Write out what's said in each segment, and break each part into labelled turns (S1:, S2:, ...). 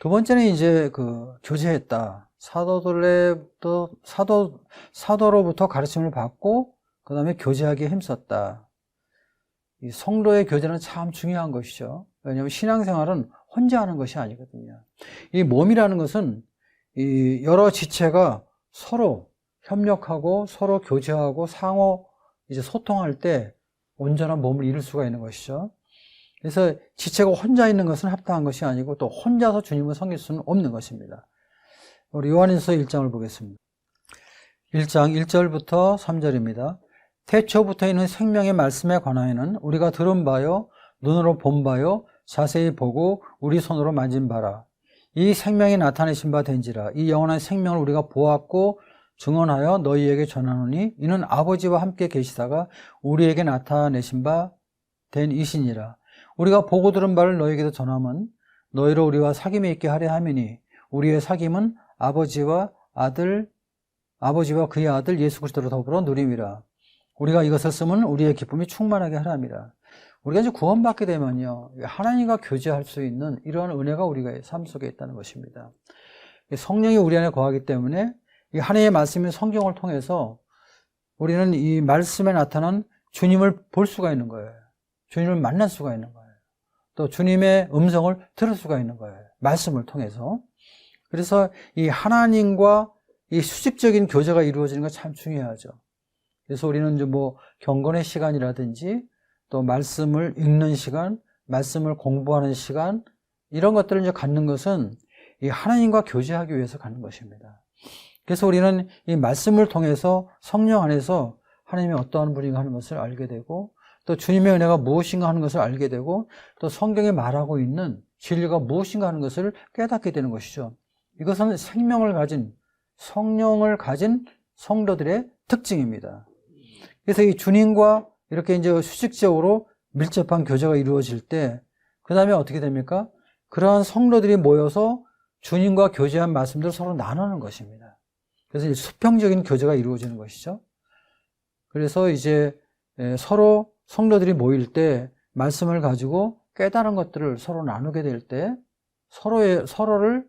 S1: 두 번째는 이제 교제했다. 사도로부터 가르침을 받고 그 다음에 교제하기에 힘썼다. 이 성도의 교제는 참 중요한 것이죠. 왜냐하면 신앙생활은 혼자 하는 것이 아니거든요. 이 몸이라는 것은 이 여러 지체가 서로 협력하고 서로 교제하고 상호 이제 소통할 때 온전한 몸을 이룰 수가 있는 것이죠. 그래서 지체가 혼자 있는 것은 합당한 것이 아니고 또 혼자서 주님을 섬길 수는 없는 것입니다. 우리 요한일서 1장을 보겠습니다. 1장 1절부터 3절입니다. 태초부터 있는 생명의 말씀에 관하여는 우리가 들은 바요 눈으로 본 바요 자세히 보고 우리 손으로 만진 바라. 이 생명이 나타내신 바 된지라. 이 영원한 생명을 우리가 보았고 증언하여 너희에게 전하노니 이는 아버지와 함께 계시다가 우리에게 나타내신 바 된 이시니라. 우리가 보고 들은 바를 너희에게도 전함은 너희로 우리와 사귐이 있게 하려 함이니 우리의 사귐은 아버지와 그의 아들 예수 그리스도로 더불어 누림이라. 우리가 이것을 쓰면 우리의 기쁨이 충만하게 하려 함이라. 우리가 이제 구원받게 되면요, 하나님과 교제할 수 있는 이러한 은혜가 우리가 삶 속에 있다는 것입니다. 성령이 우리 안에 거하기 때문에 이 하나님의 말씀인 성경을 통해서 우리는 이 말씀에 나타난 주님을 볼 수가 있는 거예요. 주님을 만날 수가 있는 거예요. 또 주님의 음성을 들을 수가 있는 거예요. 말씀을 통해서. 그래서 이 하나님과 이 수직적인 교제가 이루어지는 건 참 중요하죠. 그래서 우리는 이제 경건의 시간이라든지 또 말씀을 읽는 시간, 말씀을 공부하는 시간, 이런 것들을 이제 갖는 것은 이 하나님과 교제하기 위해서 갖는 것입니다. 그래서 우리는 이 말씀을 통해서 성령 안에서 하나님이 어떠한 분인가 하는 것을 알게 되고 또 주님의 은혜가 무엇인가 하는 것을 알게 되고 또 성경에 말하고 있는 진리가 무엇인가 하는 것을 깨닫게 되는 것이죠. 이것은 생명을 가진 성령을 가진 성도들의 특징입니다. 그래서 이 주님과 이렇게 이제 수직적으로 밀접한 교제가 이루어질 때 그 다음에 어떻게 됩니까? 그러한 성도들이 모여서 주님과 교제한 말씀들을 서로 나누는 것입니다. 그래서 이제 수평적인 교제가 이루어지는 것이죠. 그래서 이제 서로 성도들이 모일 때 말씀을 가지고 깨달은 것들을 서로 나누게 될 때 서로를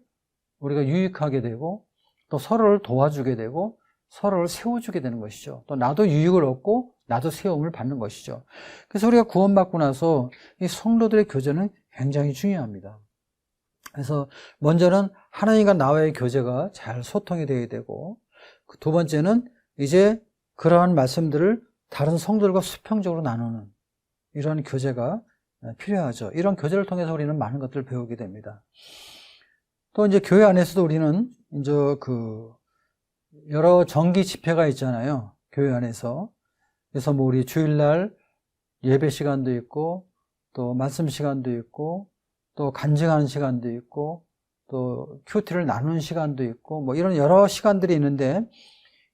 S1: 우리가 유익하게 되고 또 서로를 도와주게 되고 서로를 세워주게 되는 것이죠. 또 나도 유익을 얻고 나도 세움을 받는 것이죠. 그래서 우리가 구원받고 나서 이 성도들의 교제는 굉장히 중요합니다. 그래서 먼저는 하나님과 나와의 교제가 잘 소통이 되어야 되고 두 번째는 이제 그러한 말씀들을 다른 성도들과 수평적으로 나누는 이런 교제가 필요하죠. 이런 교제를 통해서 우리는 많은 것들을 배우게 됩니다. 또 이제 교회 안에서도 우리는 이제 여러 정기 집회가 있잖아요. 교회 안에서. 그래서 우리 주일날 예배 시간도 있고 또 말씀 시간도 있고 또 간증하는 시간도 있고 또 큐티를 나누는 시간도 있고 이런 여러 시간들이 있는데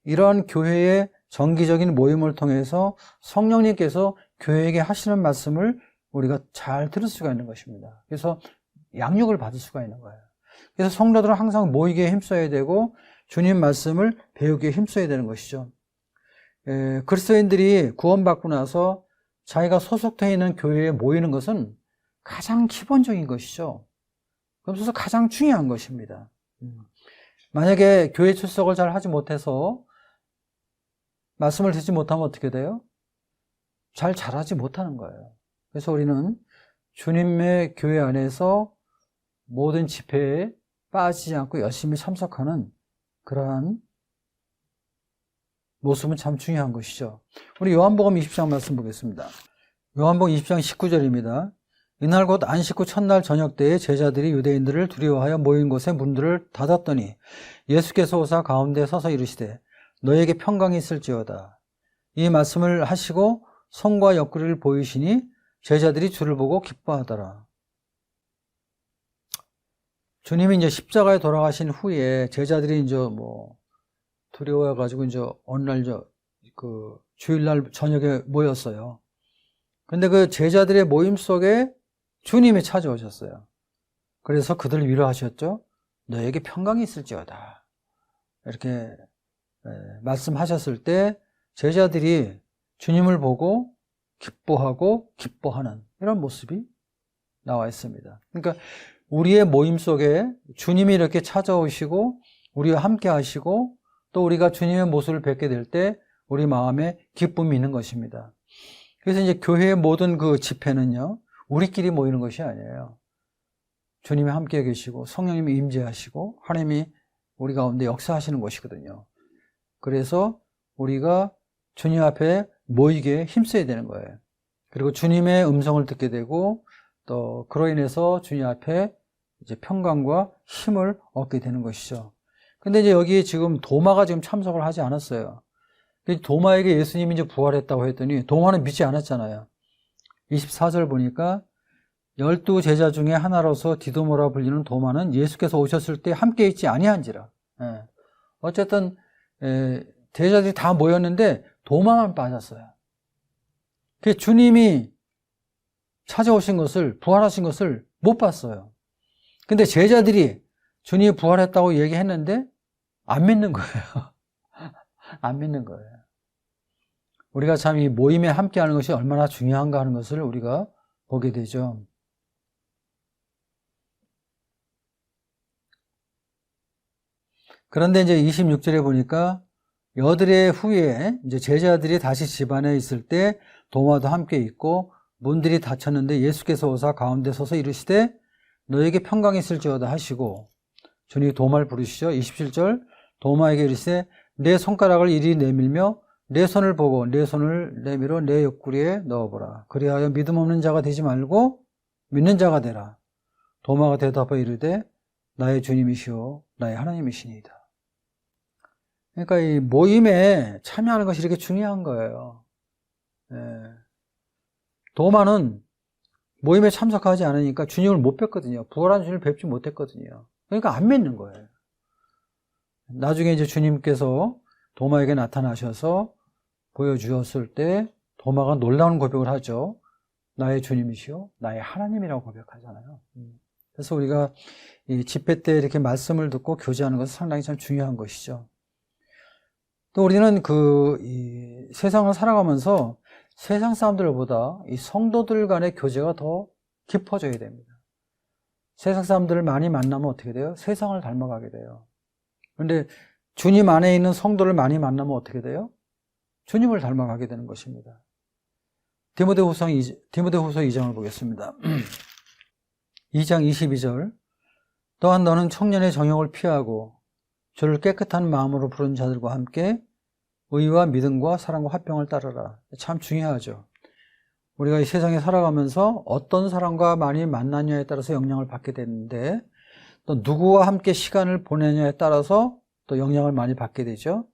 S1: 이런 교회의 정기적인 모임을 통해서 성령님께서 교회에게 하시는 말씀을 우리가 잘 들을 수가 있는 것입니다. 그래서 양육을 받을 수가 있는 거예요. 그래서 성도들은 항상 모이기에 힘써야 되고 주님 말씀을 배우기에 힘써야 되는 것이죠. 그리스도인들이 구원받고 나서 자기가 소속되어 있는 교회에 모이는 것은 가장 기본적인 것이죠. 그래서 가장 중요한 것입니다. 만약에 교회 출석을 잘 하지 못해서 말씀을 듣지 못하면 어떻게 돼요? 잘 자라지 못하는 거예요. 그래서 우리는 주님의 교회 안에서 모든 집회에 빠지지 않고 열심히 참석하는 그러한 모습은 참 중요한 것이죠. 우리 요한복음 20장 말씀 보겠습니다. 요한복음 20장 19절입니다. 이날 곧 안식 후 첫날 저녁 때에 제자들이 유대인들을 두려워하여 모인 곳에 문들을 닫았더니 예수께서 오사 가운데 서서 이르시되 너에게 평강이 있을지어다. 이 말씀을 하시고 손과 옆구리를 보이시니 제자들이 주를 보고 기뻐하더라. 주님이 이제 십자가에 돌아가신 후에 제자들이 이제 두려워해가지고 이제 어느 날 주일날 저녁에 모였어요. 근데 그 제자들의 모임 속에 주님이 찾아오셨어요. 그래서 그들을 위로하셨죠. 너에게 평강이 있을지어다. 이렇게 말씀하셨을 때 제자들이 주님을 보고 기뻐하고 기뻐하는 이런 모습이 나와 있습니다. 그러니까 우리의 모임 속에 주님이 이렇게 찾아오시고 우리와 함께 하시고 또 우리가 주님의 모습을 뵙게 될 때 우리 마음에 기쁨이 있는 것입니다. 그래서 이제 교회의 모든 그 집회는요, 우리끼리 모이는 것이 아니에요. 주님이 함께 계시고 성령님이 임재하시고 하나님이 우리 가운데 역사하시는 것이거든요. 그래서 우리가 주님 앞에 모이게 힘써야 되는 거예요. 그리고 주님의 음성을 듣게 되고 또 그로 인해서 주님 앞에 이제 평강과 힘을 얻게 되는 것이죠. 근데 이제 여기 지금 도마가 지금 참석을 하지 않았어요. 도마에게 예수님이 이제 부활했다고 했더니 도마는 믿지 않았잖아요. 24절 보니까 12 제자 중에 하나로서 디도모라 불리는 도마는 예수께서 오셨을 때 함께 있지 아니한지라. 어쨌든 제자들이 다 모였는데 도마만 빠졌어요. 그 주님이 찾아오신 것을, 부활하신 것을 못 봤어요. 근데 제자들이 주님이 부활했다고 얘기했는데 안 믿는 거예요. 안 믿는 거예요. 우리가 참 이 모임에 함께하는 것이 얼마나 중요한가 하는 것을 우리가 보게 되죠. 그런데 이제 26절에 보니까 여드레 후에 이제 제자들이 다시 집 안에 있을 때 도마도 함께 있고 문들이 닫혔는데 예수께서 오사 가운데 서서 이르시되 너에게 평강이 있을지어다 하시고 주님이 도마를 부르시죠. 27절 도마에게 이르시되 내 손가락을 이리 내밀며 내 손을 보고 내 손을 내밀어 내 옆구리에 넣어보라. 그리하여 믿음 없는 자가 되지 말고 믿는 자가 되라. 도마가 대답하여 이르되 나의 주님이시오 나의 하나님이시니이다. 그러니까 이 모임에 참여하는 것이 이렇게 중요한 거예요. 도마는 모임에 참석하지 않으니까 주님을 못 뵀거든요. 부활한 주님을 뵙지 못했거든요. 그러니까 안 믿는 거예요. 나중에 이제 주님께서 도마에게 나타나셔서 보여주었을 때 도마가 놀라운 고백을 하죠. 나의 주님이시오 나의 하나님이라고 고백하잖아요. 그래서 우리가 이 집회 때 이렇게 말씀을 듣고 교제하는 것은 상당히 참 중요한 것이죠. 또 우리는 이 세상을 살아가면서 세상 사람들보다 이 성도들 간의 교제가 더 깊어져야 됩니다. 세상 사람들을 많이 만나면 어떻게 돼요? 세상을 닮아가게 돼요. 그런데 주님 안에 있는 성도를 많이 만나면 어떻게 돼요? 주님을 닮아가게 되는 것입니다. 디모데후서 2장을 보겠습니다. 2장 22절 또한 너는 청년의 정욕을 피하고 주를 깨끗한 마음으로 부른 자들과 함께 의와 믿음과 사랑과 화평을 따르라. 참 중요하죠. 우리가 이 세상에 살아가면서 어떤 사람과 많이 만나냐에 따라서 영향을 받게 되는데 또 누구와 함께 시간을 보내냐에 따라서 또 영향을 많이 받게 되죠.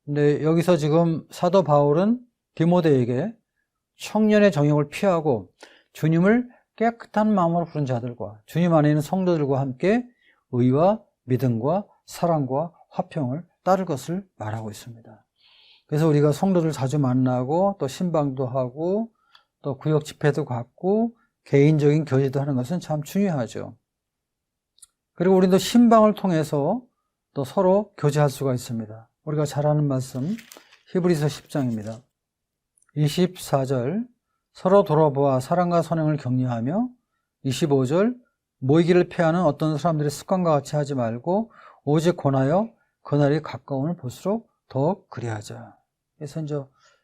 S1: 근데 여기서 지금 사도 바울은 디모데에게 청년의 정욕을 피하고 주님을 깨끗한 마음으로 부른 자들과 주님 안에 있는 성도들과 함께 의와 믿음과 사랑과 화평을 따를 것을 말하고 있습니다. 그래서 우리가 성도들 자주 만나고 또 신방도 하고 또 구역 집회도 갖고 개인적인 교제도 하는 것은 참 중요하죠. 그리고 우리도 신방을 통해서 또 서로 교제할 수가 있습니다. 우리가 잘 아는 말씀 히브리서 10장입니다. 24절 서로 돌아보아 사랑과 선행을 격려하며 25절 모이기를 피하는 어떤 사람들의 습관과 같이 하지 말고 오직 권하여 그날이 가까움을 볼수록 더욱 그리하자. 그래서 이제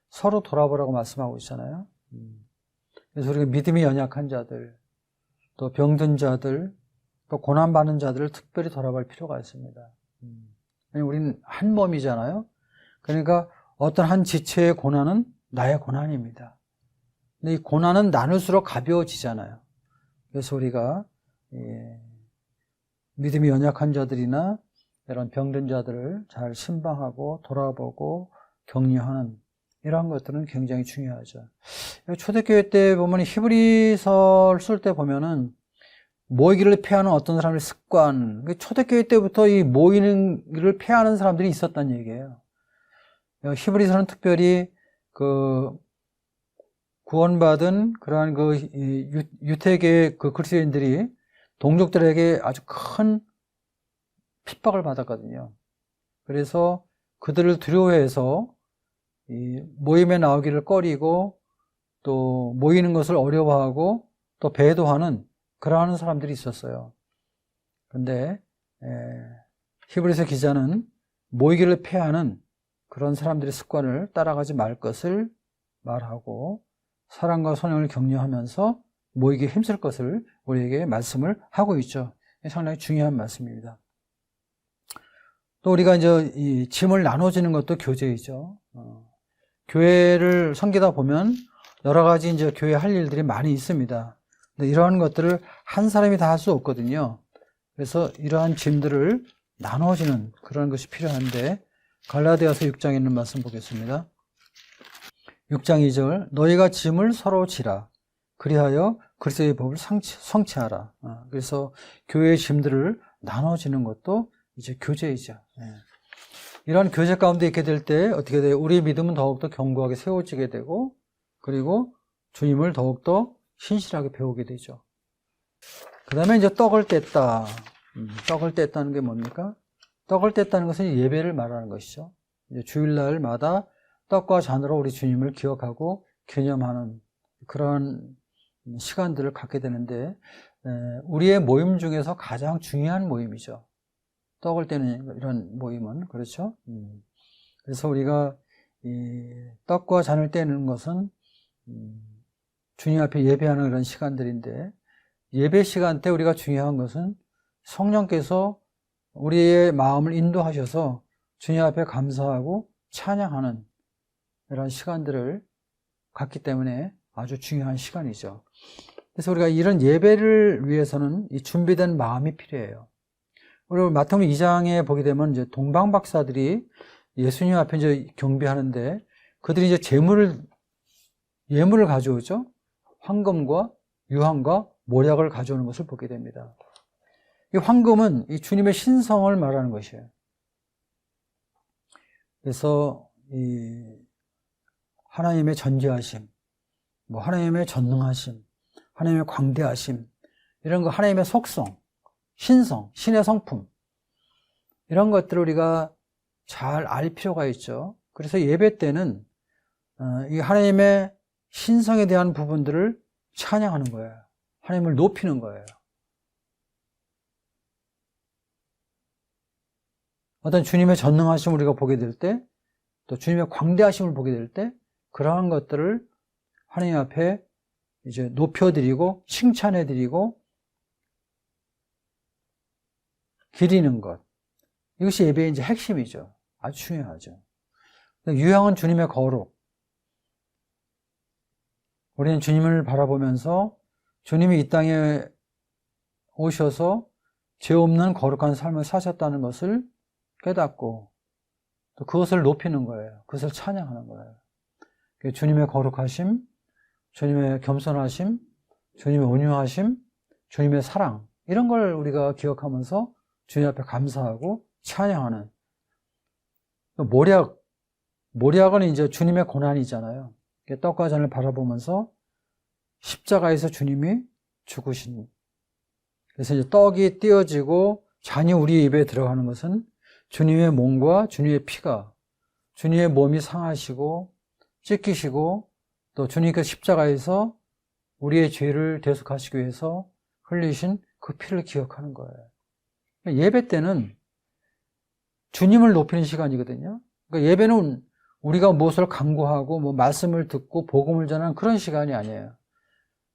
S1: 서로 돌아보라고 말씀하고 있잖아요. 그래서 우리가 믿음이 연약한 자들, 또 병든 자들, 또 고난받는 자들을 특별히 돌아볼 필요가 있습니다. 우리는 한 몸이잖아요. 그러니까 어떤 한 지체의 고난은 나의 고난입니다. 근데 이 고난은 나눌수록 가벼워지잖아요. 그래서 우리가 믿음이 연약한 자들이나 이런 병든 자들을 잘 신방하고 돌아보고 격려하는 이러한 것들은 굉장히 중요하죠. 초대교회 때 보면 히브리서를 쓸 때 보면은 모이기를 피하는 어떤 사람의 습관, 초대교회 때부터 이 모이는 일을 피하는 사람들이 있었다는 얘기예요. 히브리서는 특별히 그 구원받은 그러한 그 유태계 그 그리스도인들이 동족들에게 아주 큰 핍박을 받았거든요. 그래서 그들을 두려워해서 이 모임에 나오기를 꺼리고 또 모이는 것을 어려워하고 또 배도하는 그러한 사람들이 있었어요. 근데 히브리서 기자는 모이기를 패하는 그런 사람들의 습관을 따라가지 말 것을 말하고 사랑과 선행을 격려하면서 모이기에 힘쓸 것을 우리에게 말씀을 하고 있죠. 상당히 중요한 말씀입니다. 또 우리가 이제 이 짐을 나눠지는 것도 교제이죠. 교회를 섬기다 보면 여러 가지 이제 교회 할 일들이 많이 있습니다. 근데 이러한 것들을 한 사람이 다 할 수 없거든요. 그래서 이러한 짐들을 나눠지는 그런 것이 필요한데 갈라디아서 6장에 있는 말씀 보겠습니다. 6장 2절 너희가 짐을 서로 지라 그리하여 그리스도의 법을 성취하라. 그래서 교회의 짐들을 나눠지는 것도 이제 교제이죠. 이런 교제 가운데 있게 될 때 어떻게 돼요? 우리의 믿음은 더욱더 견고하게 세워지게 되고 그리고 주님을 더욱더 신실하게 배우게 되죠. 그 다음에 이제 떡을 뗐다. 떡을 뗐다는 게 뭡니까? 떡을 뗐다는 것은 예배를 말하는 것이죠. 이제 주일날마다 떡과 잔으로 우리 주님을 기억하고 기념하는 그런 시간들을 갖게 되는데 우리의 모임 중에서 가장 중요한 모임이죠. 떡을 떼는 이런 모임은 그렇죠. 그래서 우리가 이 떡과 잔을 떼는 것은 주님 앞에 예배하는 그런 시간들인데 예배 시간 때 우리가 중요한 것은 성령께서 우리의 마음을 인도하셔서 주님 앞에 감사하고 찬양하는 이런 시간들을 갖기 때문에 아주 중요한 시간이죠. 그래서 우리가 이런 예배를 위해서는 이 준비된 마음이 필요해요. 그리고 마태복음 2장에 보게 되면 이제 동방 박사들이 예수님 앞에 이제 경배하는데 그들이 이제 예물을 가져오죠. 황금과 유황과 모략을 가져오는 것을 보게 됩니다. 이 황금은 이 주님의 신성을 말하는 것이에요. 그래서 이 하나님의 전지하심, 하나님의 전능하심, 하나님의 광대하심, 이런 거 하나님의 속성, 신성, 신의 성품, 이런 것들을 우리가 잘 알 필요가 있죠. 그래서 예배 때는 이 하나님의 신성에 대한 부분들을 찬양하는 거예요. 하나님을 높이는 거예요. 어떤 주님의 전능하심을 우리가 보게 될 때, 또 주님의 광대하심을 보게 될 때, 그러한 것들을 하나님 앞에 이제 높여드리고, 칭찬해드리고, 기리는 것. 이것이 예배의 이제 핵심이죠. 아주 중요하죠. 유향은 주님의 거룩. 우리는 주님을 바라보면서 주님이 이 땅에 오셔서 죄 없는 거룩한 삶을 사셨다는 것을 깨닫고 또 그것을 높이는 거예요. 그것을 찬양하는 거예요. 주님의 거룩하심, 주님의 겸손하심, 주님의 온유하심, 주님의 사랑, 이런 걸 우리가 기억하면서 주님 앞에 감사하고 찬양하는. 모략은 이제 주님의 고난이잖아요. 떡과 잔을 바라보면서 십자가에서 주님이 죽으신. 그래서 이제 떡이 띄어지고 잔이 우리 입에 들어가는 것은 주님의 몸과 주님의 피가 주님의 몸이 상하시고 찢기시고 또 주님께서 십자가에서 우리의 죄를 대속하시기 위해서 흘리신 그 피를 기억하는 거예요. 예배 때는 주님을 높이는 시간이거든요. 그러니까 예배는 우리가 무엇을 강구하고 말씀을 듣고 복음을 전하는 그런 시간이 아니에요.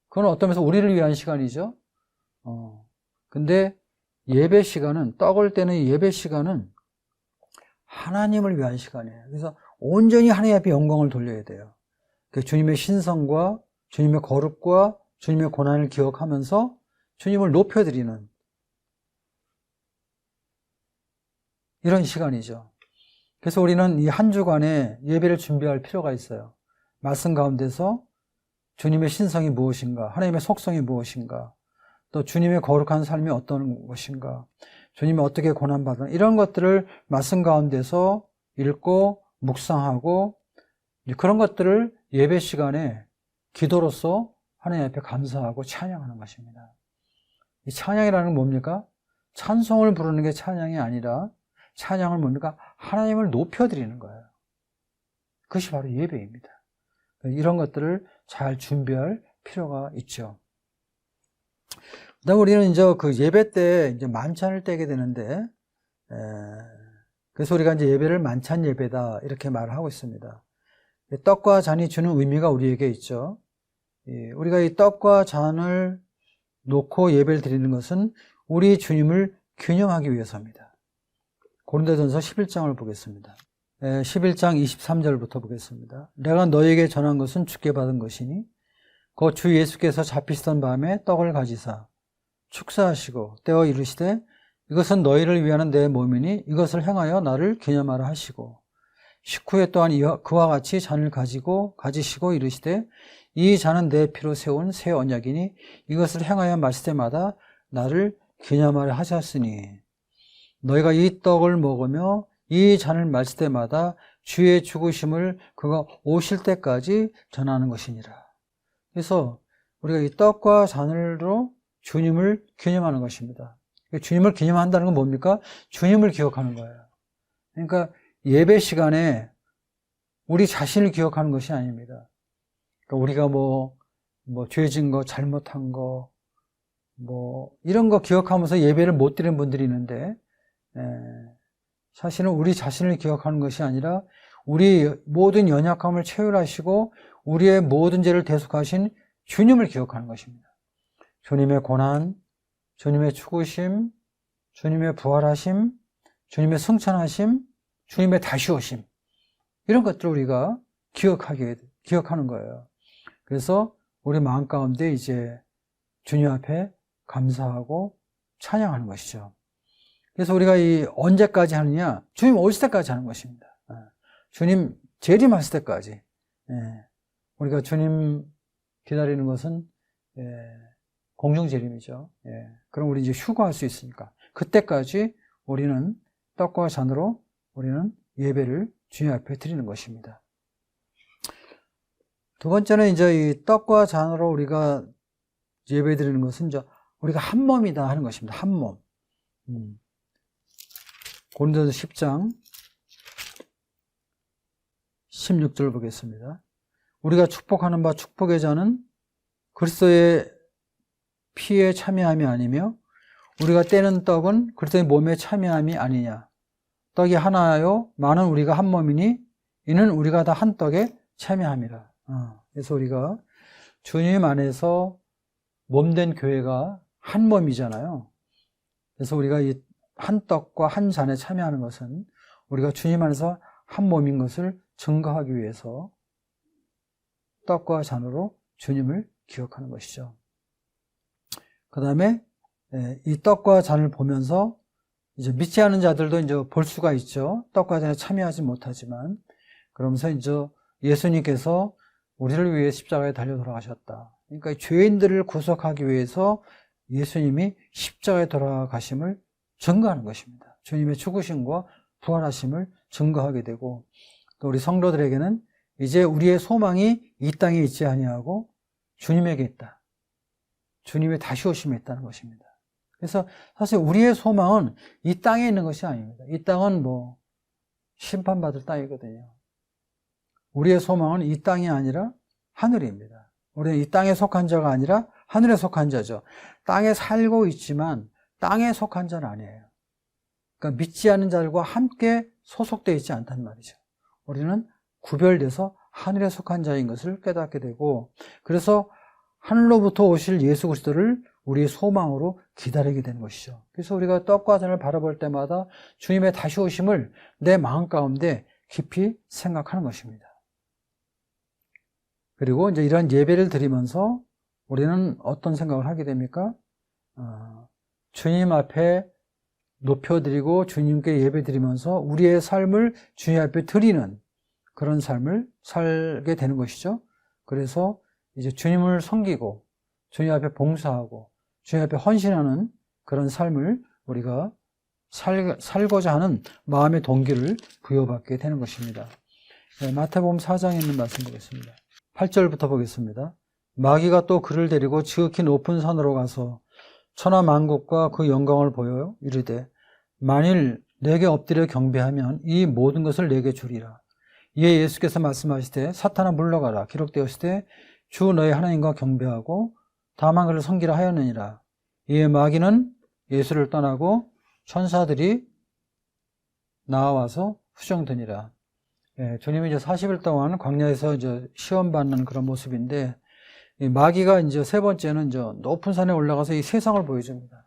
S1: 그건 어떤 면에서 우리를 위한 시간이죠. 근데 예배 시간은, 떡을 떼는 예배 시간은 하나님을 위한 시간이에요. 그래서 온전히 하나님 앞에 영광을 돌려야 돼요. 주님의 신성과 주님의 거룩과 주님의 고난을 기억하면서 주님을 높여드리는 이런 시간이죠. 그래서 우리는 이 한 주간에 예배를 준비할 필요가 있어요. 말씀 가운데서 주님의 신성이 무엇인가, 하나님의 속성이 무엇인가, 또 주님의 거룩한 삶이 어떤 것인가, 주님이 어떻게 고난받았나, 이런 것들을 말씀 가운데서 읽고 묵상하고 그런 것들을 예배 시간에 기도로서 하나님 앞에 감사하고 찬양하는 것입니다. 이 찬양이라는 건 뭡니까? 찬송을 부르는 게 찬양이 아니라 찬양은 뭡니까? 하나님을 높여드리는 거예요. 그것이 바로 예배입니다. 이런 것들을 잘 준비할 필요가 있죠. 그다음 우리는 이제 그 예배 때 이제 만찬을 떼게 되는데, 그래서 우리가 이제 예배를 만찬 예배다 이렇게 말을 하고 있습니다. 떡과 잔이 주는 의미가 우리에게 있죠. 우리가 이 떡과 잔을 놓고 예배를 드리는 것은 우리 주님을 기념하기 위해서입니다. 고린도전서 11장을 보겠습니다. 11장 23절부터 보겠습니다. 내가 너에게 전한 것은 주께 받은 것이니 곧 주 예수께서 잡히시던 밤에 떡을 가지사 축사하시고 떼어 이르시되 이것은 너희를 위하는 내 몸이니 이것을 행하여 나를 기념하라 하시고 식후에 또한 그와 같이 잔을 가지시고 이르시되 이 잔은 내 피로 세운 새 언약이니 이것을 행하여 마실 때마다 나를 기념하라 하셨으니 너희가 이 떡을 먹으며 이 잔을 마실 때마다 주의 죽으심을 그가 오실 때까지 전하는 것이니라. 그래서 우리가 이 떡과 잔으로 주님을 기념하는 것입니다. 주님을 기념한다는 건 뭡니까? 주님을 기억하는 거예요. 그러니까 예배 시간에 우리 자신을 기억하는 것이 아닙니다. 그러니까 우리가 뭐 죄진 거, 잘못한 거, 이런 거 기억하면서 예배를 못 드리는 분들이 있는데, 사실은 우리 자신을 기억하는 것이 아니라 우리 모든 연약함을 체휼하시고 우리의 모든 죄를 대속하신 주님을 기억하는 것입니다. 주님의 고난, 주님의 죽으심, 주님의 부활하심, 주님의 승천하심, 주님의 다시 오심, 이런 것들을 우리가 기억하는 거예요. 그래서 우리 마음 가운데 이제 주님 앞에 감사하고 찬양하는 것이죠. 그래서 우리가 이 언제까지 하느냐? 주님 오실 때까지 하는 것입니다. 주님 재림하실 때까지. 우리가 주님 기다리는 것은 공중 재림이죠. 그럼 우리 이제 휴거할 수 있으니까 그때까지 우리는 떡과 잔으로 우리는 예배를 주님 앞에 드리는 것입니다. 두 번째는 이제 이 떡과 잔으로 우리가 예배 드리는 것은 이제 우리가 한 몸이다 하는 것입니다. 한 몸. 고린도서 10장 16절 보겠습니다. 우리가 축복하는 바 축복의 잔은 그리스도의 피에 참여함이 아니며 우리가 떼는 떡은 그리스도의 몸에 참여함이 아니냐. 떡이 하나요 많은 우리가 한 몸이니 이는 우리가 다 한 떡에 참여함이라. 그래서 우리가 주님 안에서 몸된 교회가 한 몸이잖아요. 그래서 우리가 이 한 떡과 한 잔에 참여하는 것은 우리가 주님 안에서 한 몸인 것을 증거하기 위해서 떡과 잔으로 주님을 기억하는 것이죠. 그 다음에 이 떡과 잔을 보면서 이제 믿지 않는 자들도 이제 볼 수가 있죠. 떡과 잔에 참여하지 못하지만, 그러면서 이제 예수님께서 우리를 위해 십자가에 달려 돌아가셨다. 그러니까 죄인들을 구속하기 위해서 예수님이 십자가에 돌아가심을 증거하는 것입니다. 주님의 죽으심과 부활하심을 증거하게 되고, 또 우리 성도들에게는 이제 우리의 소망이 이 땅에 있지 아니하고 주님에게 있다. 주님의 다시 오심에 있다는 것입니다. 그래서 사실 우리의 소망은 이 땅에 있는 것이 아닙니다. 이 땅은 심판받을 땅이거든요. 우리의 소망은 이 땅이 아니라 하늘입니다. 우리는 이 땅에 속한 자가 아니라 하늘에 속한 자죠. 땅에 살고 있지만 땅에 속한 자는 아니에요. 그러니까 믿지 않는 자들과 함께 소속되어 있지 않단 말이죠. 우리는 구별돼서 하늘에 속한 자인 것을 깨닫게 되고, 그래서 하늘로부터 오실 예수 그리스도를 우리의 소망으로 기다리게 되는 것이죠. 그래서 우리가 떡과 잔을 바라볼 때마다 주님의 다시 오심을 내 마음 가운데 깊이 생각하는 것입니다. 그리고 이제 이런 예배를 드리면서 우리는 어떤 생각을 하게 됩니까? 주님 앞에 높여드리고 주님께 예배드리면서 우리의 삶을 주님 앞에 드리는 그런 삶을 살게 되는 것이죠. 그래서 이제 주님을 섬기고 주님 앞에 봉사하고 주님 앞에 헌신하는 그런 삶을 우리가 살고자 하는 마음의 동기를 부여받게 되는 것입니다. 마태복음 4장에 있는 말씀 보겠습니다. 8절부터 보겠습니다. 마귀가 또 그를 데리고 지극히 높은 산으로 가서 천하 만국과 그 영광을 보여 이르되 만일 내게 엎드려 경배하면 이 모든 것을 내게 주리라. 이에 예수께서 말씀하시되 사탄아 물러가라. 기록되었으되 주 너의 하나님과 경배하고 다만 그를 섬기라 하였느니라. 이에 마귀는 예수를 떠나고 천사들이 나와서 후정드니라. 예, 주님이 이제 40일 동안 광야에서 이제 시험받는 그런 모습인데, 이 마귀가 이제 세 번째는 이제 높은 산에 올라가서 이 세상을 보여줍니다.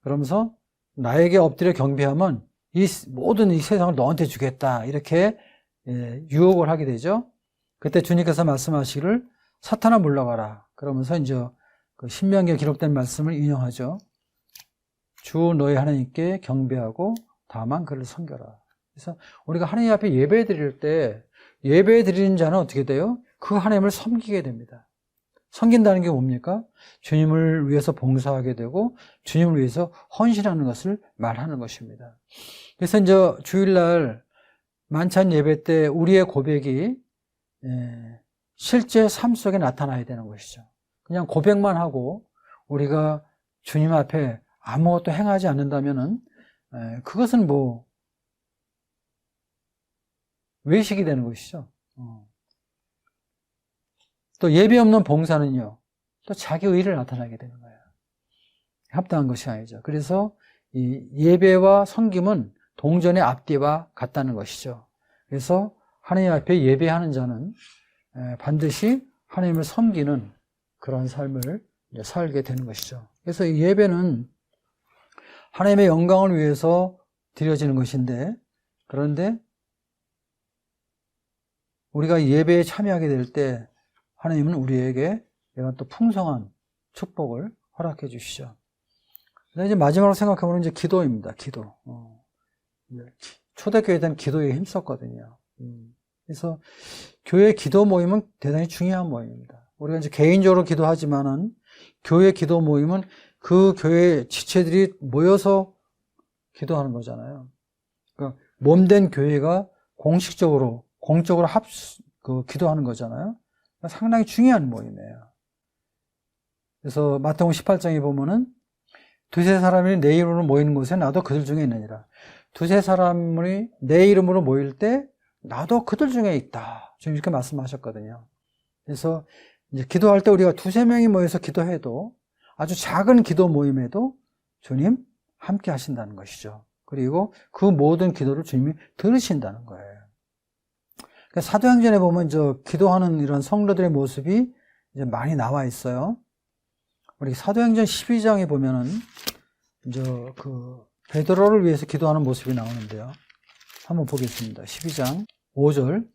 S1: 그러면서 나에게 엎드려 경배하면 이 모든 이 세상을 너한테 주겠다. 이렇게 유혹을 하게 되죠. 그때 주님께서 말씀하시기를 사탄아 물러가라. 그러면서 이제 그 신명기에 기록된 말씀을 인용하죠. 주 너희 하나님께 경배하고 다만 그를 섬겨라. 그래서 우리가 하나님 앞에 예배 드릴 때 예배 드리는 자는 어떻게 돼요? 그 하나님을 섬기게 됩니다. 섬긴다는 게 뭡니까? 주님을 위해서 봉사하게 되고 주님을 위해서 헌신하는 것을 말하는 것입니다. 그래서 이제 주일날 만찬 예배 때 우리의 고백이 실제 삶 속에 나타나야 되는 것이죠. 그냥 고백만 하고 우리가 주님 앞에 아무것도 행하지 않는다면은 그것은 뭐 외식이 되는 것이죠. 또 예배 없는 봉사는요, 또 자기 의를 나타나게 되는 거예요. 합당한 것이 아니죠. 그래서 이 예배와 섬김은 동전의 앞뒤와 같다는 것이죠. 그래서 하나님 앞에 예배하는 자는 반드시 하나님을 섬기는 그런 삶을 살게 되는 것이죠. 그래서 이 예배는 하나님의 영광을 위해서 드려지는 것인데, 그런데 우리가 예배에 참여하게 될 때 하나님은 우리에게 이런 또 풍성한 축복을 허락해 주시죠. 이제 마지막으로 생각해보면 이제 기도입니다. 기도. 초대교회 때는 기도에 힘썼거든요. 그래서 교회 기도 모임은 대단히 중요한 모임입니다. 우리가 이제 개인적으로 기도하지만은 교회 기도 모임은 그 교회 지체들이 모여서 기도하는 거잖아요. 그러니까 몸된 교회가 공식적으로, 공적으로 기도하는 거잖아요. 상당히 중요한 모임이에요. 그래서 마태복음 18장에 보면은 두세 사람이 내 이름으로 모이는 곳에 나도 그들 중에 있느니라. 두세 사람이 내 이름으로 모일 때 나도 그들 중에 있다. 지금 이렇게 말씀하셨거든요. 그래서 이제 기도할 때 우리가 두세 명이 모여서 기도해도 아주 작은 기도 모임에도 주님 함께 하신다는 것이죠. 그리고 그 모든 기도를 주님이 들으신다는 거예요. 그러니까 사도행전에 보면 기도하는 이런 성도들의 모습이 이제 많이 나와 있어요. 우리 사도행전 12장에 보면은 이제 베드로를 위해서 기도하는 모습이 나오는데요. 한번 보겠습니다. 12장 5절.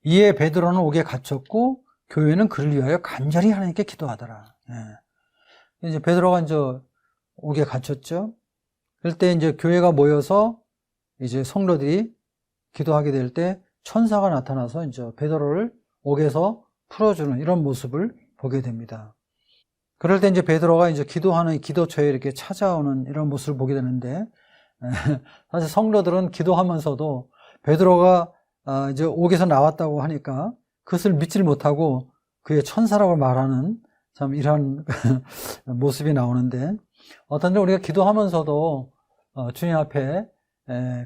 S1: 이에 베드로는 옥에 갇혔고 교회는 그를 위하여 간절히 하나님께 기도하더라. 예. 이제 베드로가 이제 옥에 갇혔죠. 그럴 때 이제 교회가 모여서 이제 성도들이 기도하게 될 때 천사가 나타나서 이제 베드로를 옥에서 풀어주는 이런 모습을 보게 됩니다. 그럴 때 이제 베드로가 이제 기도하는 기도처에 이렇게 찾아오는 이런 모습을 보게 되는데, 사실 성도들은 기도하면서도 베드로가 이제 옥에서 나왔다고 하니까 그것을 믿지를 못하고 그의 천사라고 말하는 참 이런 모습이 나오는데, 어떤 때 우리가 기도하면서도 주님 앞에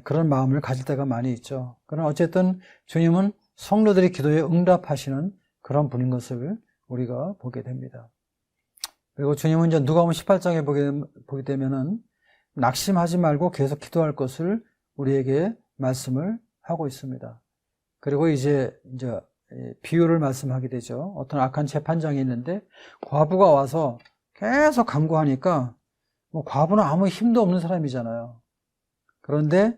S1: 그런 마음을 가질 때가 많이 있죠. 그러나 어쨌든 주님은 성도들의 기도에 응답하시는 그런 분인 것을 우리가 보게 됩니다. 그리고 주님은 이제 누가복음 18장에 보게 되면은 낙심하지 말고 계속 기도할 것을 우리에게 말씀을 하고 있습니다. 그리고 이제 비유를 말씀하게 되죠. 어떤 악한 재판장이 있는데 과부가 와서 계속 간구하니까 과부는 아무 힘도 없는 사람이잖아요. 그런데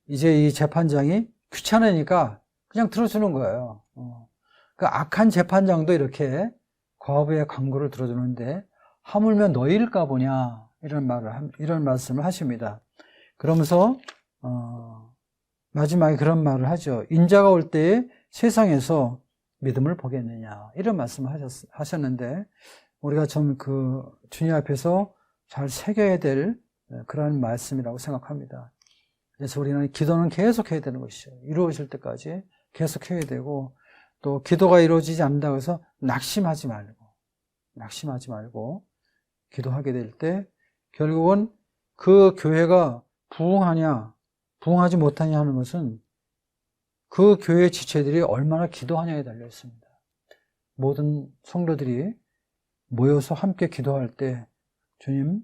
S1: 이제 이 재판장이 귀찮으니까 그냥 들어주는 거예요. 그 악한 재판장도 이렇게 과부의 간구를 들어주는데 하물며 너희일까 보냐 이런 말씀을 하십니다. 그러면서 마지막에 그런 말을 하죠. 인자가 올 때에 세상에서 믿음을 보겠느냐 이런 말씀을 하셨는데 우리가 좀 주님 앞에서 잘 새겨야 될 그런 말씀이라고 생각합니다. 그래서 우리는 기도는 계속 해야 되는 것이죠. 이루어질 때까지 계속 해야 되고, 또 기도가 이루어지지 않는다고 해서 낙심하지 말고 기도하게 될 때 결국은 그 교회가 부흥하냐 부흥하지 못하냐 하는 것은 그 교회 지체들이 얼마나 기도하냐에 달려 있습니다. 모든 성도들이 모여서 함께 기도할 때 주님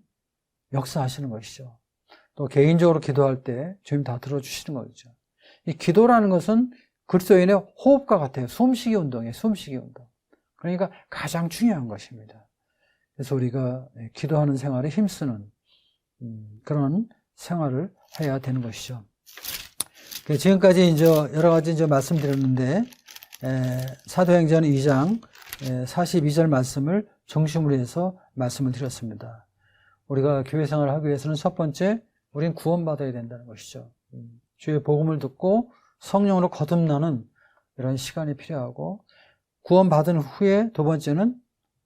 S1: 역사하시는 것이죠. 또 개인적으로 기도할 때 주님 다 들어주시는 거죠. 이 기도라는 것은 그리스도인의 호흡과 같아요. 숨쉬기 운동이에요. 숨쉬기 운동. 그러니까 가장 중요한 것입니다. 그래서 우리가 기도하는 생활에 힘쓰는 그런 생활을 해야 되는 것이죠. 지금까지 이제 여러 가지 이제 말씀드렸는데 사도행전 2장 42절 말씀을 중심으로 해서 말씀을 드렸습니다. 우리가 교회 생활을 하기 위해서는 첫 번째, 우린 구원받아야 된다는 것이죠. 주의 복음을 듣고 성령으로 거듭나는 이런 시간이 필요하고, 구원받은 후에 두 번째는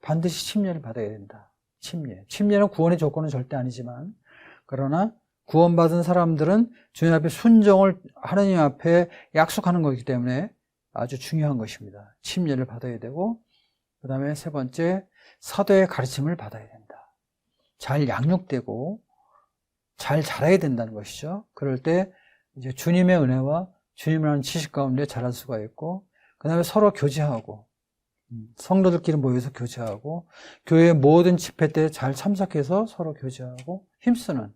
S1: 반드시 침례를 받아야 된다. 침례는 구원의 조건은 절대 아니지만, 그러나 구원받은 사람들은 주님 앞에 순종을 하나님 앞에 약속하는 것이기 때문에 아주 중요한 것입니다. 침례를 받아야 되고, 그 다음에 세 번째, 사도의 가르침을 받아야 된다. 잘 양육되고 잘 자라야 된다는 것이죠. 그럴 때 이제 주님의 은혜와 주님을 아는 지식 가운데 자랄 수가 있고, 그 다음에 서로 교제하고, 성도들끼리 모여서 교제하고, 교회의 모든 집회 때 잘 참석해서 서로 교제하고 힘쓰는,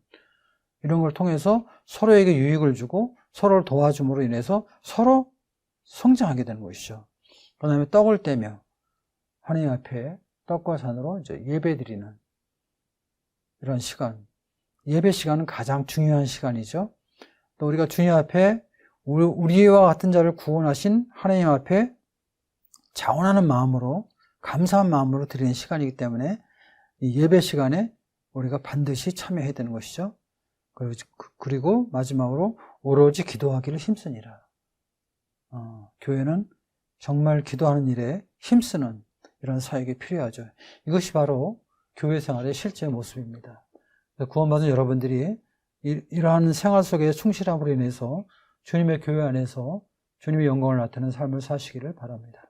S1: 이런 걸 통해서 서로에게 유익을 주고 서로를 도와줌으로 인해서 서로 성장하게 되는 것이죠. 그 다음에 떡을 떼며 하나님 앞에 떡과 잔으로 이제 예배드리는 이런 시간, 예배 시간은 가장 중요한 시간이죠. 또 우리가 주님 앞에 우리와 같은 자를 구원하신 하나님 앞에 자원하는 마음으로, 감사한 마음으로 드리는 시간이기 때문에 이 예배 시간에 우리가 반드시 참여해야 되는 것이죠. 그리고 마지막으로 오로지 기도하기를 힘쓰니라. 교회는 정말 기도하는 일에 힘쓰는 이런 사역이 필요하죠. 이것이 바로 교회 생활의 실제 모습입니다. 구원받은 여러분들이 이러한 생활 속에 충실함으로 인해서 주님의 교회 안에서 주님의 영광을 나타내는 삶을 사시기를 바랍니다.